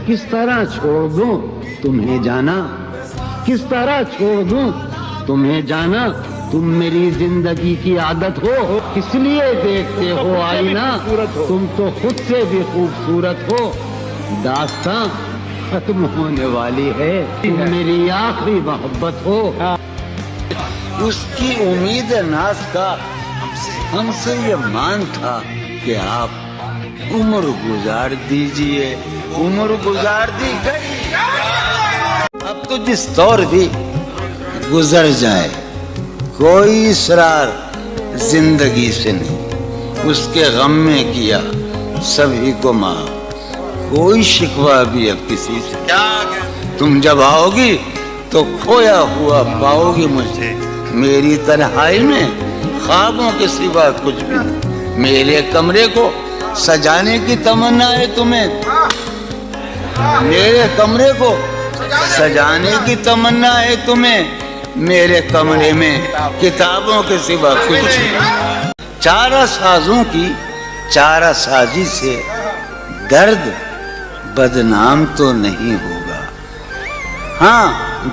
किस तरह छोड़ दूं तुम्हें जाना, किस तरह छोड़ दूं तुम्हें जाना। तुम मेरी जिंदगी की आदत हो, किस लिए देखते हो आईना, तुम तो खुद से भी खूबसूरत हो। दास्तां खत्म होने वाली है, तुम मेरी आखिरी मोहब्बत हो। उसकी उम्मीद नाज का हमसे ये मान था कि आप उम्र गुजार दीजिए, उम्र गुजार दी गई। अब तो जिस दौर भी गुजर जाए, कोई इसरार जिंदगी से नहीं, उसके गम में किया सभी को माफ, कोई शिकवा भी अब किसी से। तुम जब आओगी तो खोया हुआ पाओगी मुझे, मेरी तन्हाई में ख्वाबों के सिवा कुछ भी नहीं। मेरे कमरे को सजाने की तमन्ना है तुम्हें, मेरे कमरे को सजाने की तमन्ना है तुम्हें, मेरे कमरे में किताबों के सिवा कुछ नहीं। चारा साजों की चारा साजी से दर्द बदनाम तो नहीं होगा। हाँ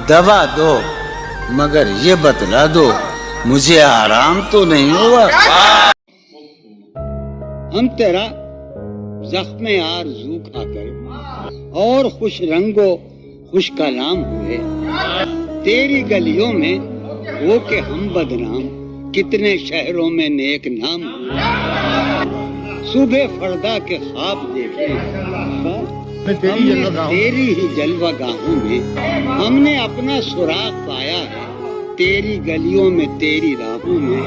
दवा दो, मगर ये बतला दो मुझे आराम तो नहीं होगा। हम तेरा जख्म आरज़ू खाकर और खुश रंगो खुश कलाम हुए, तेरी गलियों में हो के हम बदनाम, कितने शहरों में नेक नाम हुए। सुबह फरदा के ख्वाब देखे तेरी ही जलवागाहों में, हमने अपना सुराग पाया है तेरी गलियों में तेरी राहों में।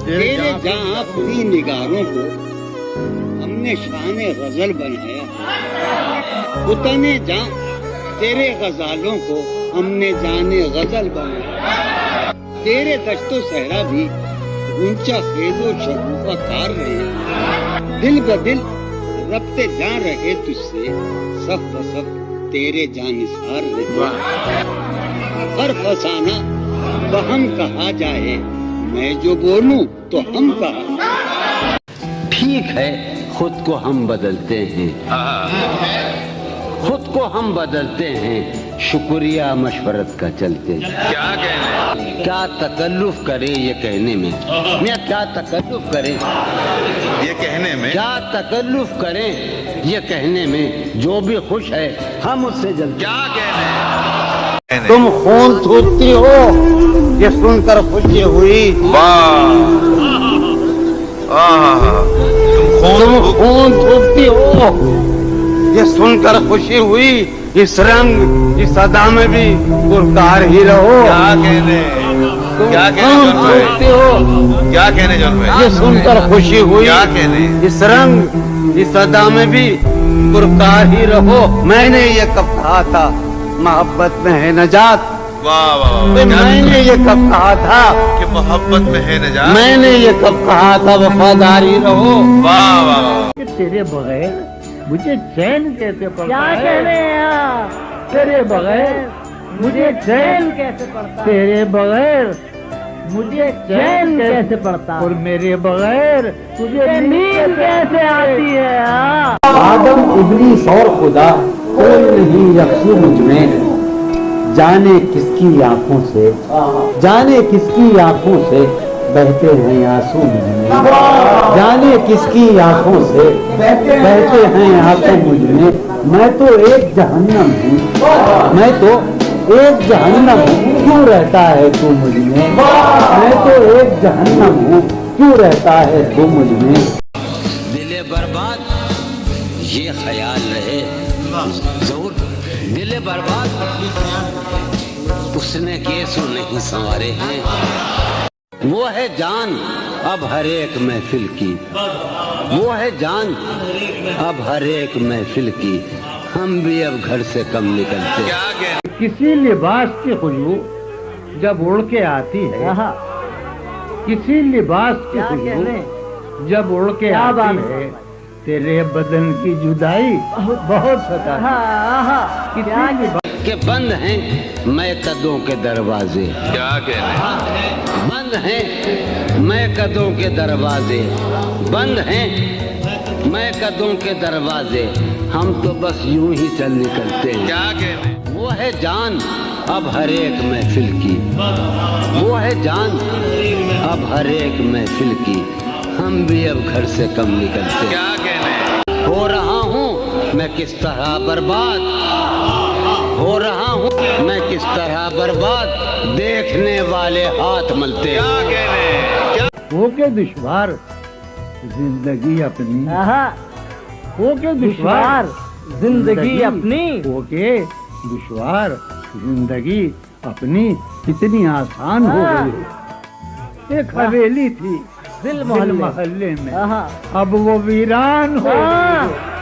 तेरे जहां अपनी निगारों को हमने शान गजल बनाया, उतने जहां तेरे गजालों को हमने जाने गजल बनाया। तेरे दश्तो सहरा भी ऊंचा खेदो शगुफा कार रहे, दिल ब दिल रब्ते जा रहे तुझसे, सब ब सब तेरे जानिसार रहे। हर फसाना वहम कहा जाए, मैं जो बोलूं तो हम कहा। ठीक है खुद को हम बदलते हैं, खुद को हम बदलते हैं, शुक्रिया मशवरत का चलते हैं। क्या कहने, क्या तकल्लुफ करे ये कहने में, मैं क्या तकल्लुफ करे ये कहने में, क्या तकल्लुफ करें ये कहने में, जो भी खुश है हम उससे जलते। क्या कहने, तुम खून थूकती हो ये सुनकर खुशी हुई, तुम खून थूकती हो ये सुनकर खुशी हुई। इस रंग इस अदा में भी पुरकार ही रहो। क्या कहने, क्या कहने जौन भाई, हो क्या कहने जौन भाई, ये सुनकर खुशी हुई। क्या कहने, इस रंग इस अदा में भी पुरकार ही रहो। मैंने ये कब कहा था मोहब्बत में है नजात, वाह वाह वाह, मैंने ये कब कहा था कि मोहब्बत में है नजात, मैंने ये कब कहा था वफादारी रहो। वाह वाह वाह। तेरे बगैर मुझे चैन कैसे पड़ता क्या है? कह रहे हैं आप? तेरे बगैर मुझे चैन कैसे पड़ता है? तेरे बगैर मुझे चैन कैसे पड़ता है? और मेरे बगैर तुझे नींद कैसे आती है? आदम इब्लीस और खुदा कोई नहीं यकसू मुझ में, जाने किसकी आंखों से, जाने किसकी आंखों से बहते हैं आंसू मुझ में, जाने किसकी आंखों से बहते हैं आंसू मुझ में। मैं तो एक जहन्नम हूँ, मैं तो एक जहन्नम हूँ, क्यों रहता है तू मुझ में, मैं तो एक जहन्नम हूँ, क्यों रहता है तू मुझ में। दिले बर्बाद ये ख्याल रहे जरूर, दिले बर्बाद उसने केसों नहीं संवारे हैं। वो है जान अब हर एक महफिल की, वो है जान अब हर एक महफिल की, हम भी अब घर से कम निकलते। क्या कहने, किसी लिबास की खुशबू जब उड़ के आती है, किसी लिबास की क्या कह रहे खुशबू जब उड़ के क्या बात आती है, तेरे बदन की जुदाई बहुत सताती है। क्या के बंद हैं मैं कदों के दरवाजे, क्या कहने, बंद हैं मैं कदों के दरवाजे, बंद हैं मैं कदों के दरवाजे, ہم تو بس یوں ہی چل نکلتے ہیں. کیا کہنے وہ ہے جان اب ہر ایک محفل کی, وہ ہے جان اب ہر ایک محفل کی, ہم بھی اب گھر سے کم نکلتے ہیں. کیا کہنے ہو رہا ہوں میں کس طرح برباد, ہو رہا ہوں میں کس طرح برباد, دیکھنے والے ہاتھ ملتے ہیں. کیا کہنے کیا ہو کے دشوار زندگی اپنی, ہو کے دشوار زندگی اپنی, ہو کے دشوار زندگی اپنی کتنی آسان ہو گئی. ایک حویلی تھی دل دل محلے محلے میں, اب وہ ویران ہو گئی.